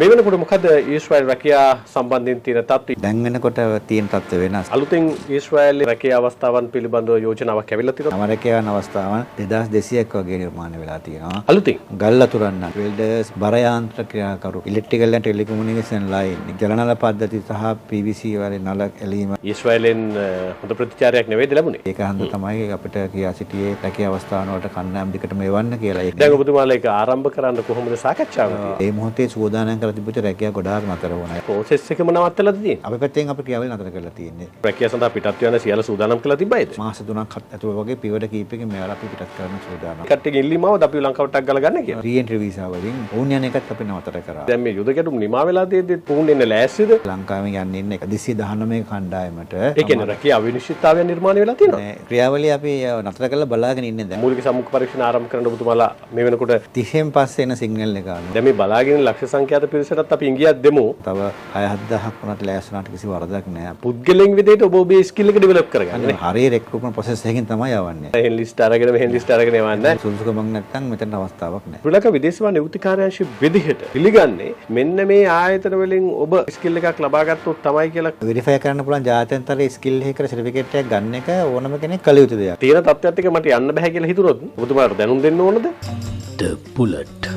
මේ වෙනකොට මොකද ඊශ්‍රායල් රැකියා සම්බන්ධයෙන් තියෙන තත්ත්වය? දැන් වෙනකොට තියෙන තත්ත්ව වෙනස්. අලුතෙන් ඊශ්‍රායල් රැකියා අවස්ථාවන් පිළිබඳව යෝජනාවක් ඇවිල්ලා තියෙනවා. අමරිකානු අවස්ථාවන් 2200ක් වගේ නිර්මාණය වෙලා තියෙනවා. අලුතින් ගල් අතුරන්න, වෙල්ඩර්ස්, බර යාන්ත්‍ර ක්‍රියාකරු, ඉලෙක්ට්‍රිකල් ඇන්ඩ් ටෙලිකමියුනිකේෂන් ලයින්, ජලනල පද්ධති සහ PVC වලින් නල එලීම. ඊශ්‍රායලෙන් හොඳ ප්‍රතිචාරයක් නෙවෙයිද ලැබුණේ? ඒක හන්ද තමයි අපිට කියා සිටියේ රැකියා අවස්ථාන වලට කණ්ඩායම් දෙකටම එවන්න කියලා. දැන් ඔබතුමාලා ඒක ආරම්භ කරන්න කොහොමද සාකච්ඡාව? මේ මොහොතේ සූදානම් කරලා තිබුච්ච රැකියා ගොඩාක් නතර වුණා. ප්‍රොසෙස් එකම නවත්තලාද තියෙන්නේ? අපි පැත්තෙන් අපි ක්‍රියාවලිය නතර කරලා තියෙන්නේ. රැකියා සඳහා පිටත් යන සියල්ල සූදානම් කරලා තිබ්බයිද? මාස 3ක් ඇතුළත වගේ පියවර කීපයකින් මේවල අපි පිටත් කරන්න සූදානම්. කට්ටියගේ ඉල්ලීමවද අපි ලංකාවට ටක් ගාලා ගන්න කියලා? රීඑන්ට්‍රි වීසා වලින් ඕන් යන එකත් අපි නතර කරා. දැන් මේ යුද ගැටුම් නිමා වෙලා තියෙද්දි පුහුණු වෙන්න ලෑස්තිද? ලංකාවෙන් යන්නේ ඉන්නේ 219 කණ්ඩායමට. ඒ කියන්නේ රැකියා අවිනිශ්චිතතාවය නිර්මාණය වෙලා තියෙනවා. ක්‍රියාවලිය අපි නතර කරලා බලාගෙන ඉන්නේ දැන්. මූලික සම්මුඛ පරීක්ෂණ ආරම්භ කරන්න ඔබතුමාලා මේ වෙනකොට 30න් පස්සේ එන සිග්නල් එක අනුව. දැන් මේ බලාගෙන ලක්ෂ සංඛ්‍යාත පිරිසටත් අපි ඉංගියක් දෙමු. තව 6-7000ක් වුණාට ලෑස්ති වුණාට කිසි වරදක් නැහැ. පුද්ගලයන් විදිහට ඔබ ඔබේ ස්කිල් එක ඩෙවලොප් කරගන්න. හරිය රෙක්රූට්මන්ට් ප්‍රොසෙස් එකකින් තමයි යවන්නේ. එහෙන් ලිස්ට් අරගෙන මෙහෙන් ලිස්ට් අරගෙන යවන්නේ. සුදුසුකමක් නැත්නම් මෙතන අවස්ථාවක් නැහැ. ශ්‍රී ලංකා විදේශ වාණිජ්‍ය නියුක්ති කාර්යාංශය විදිහට පිළිගන්නේ මෙන්න මේ ආයතන වලින් ඔබ ස්කිල් එකක් ලබා ගත්තොත් තමයි කියලා වෙරිෆයි කරන්න පුළුවන් ජාත්‍යන්තරයේ ස්කිල් එකකට සර්ටිෆිකේට් එකක් ගන්න එක ඕනම කෙනෙක් කළ යුතු දෙයක්. තියෙන තත්ත්වයක් එක මට යන්න බෑ කියලා හිතුනොත් ඔබතුමාට දැනුම් දෙන්න ඕනද? The Bullet.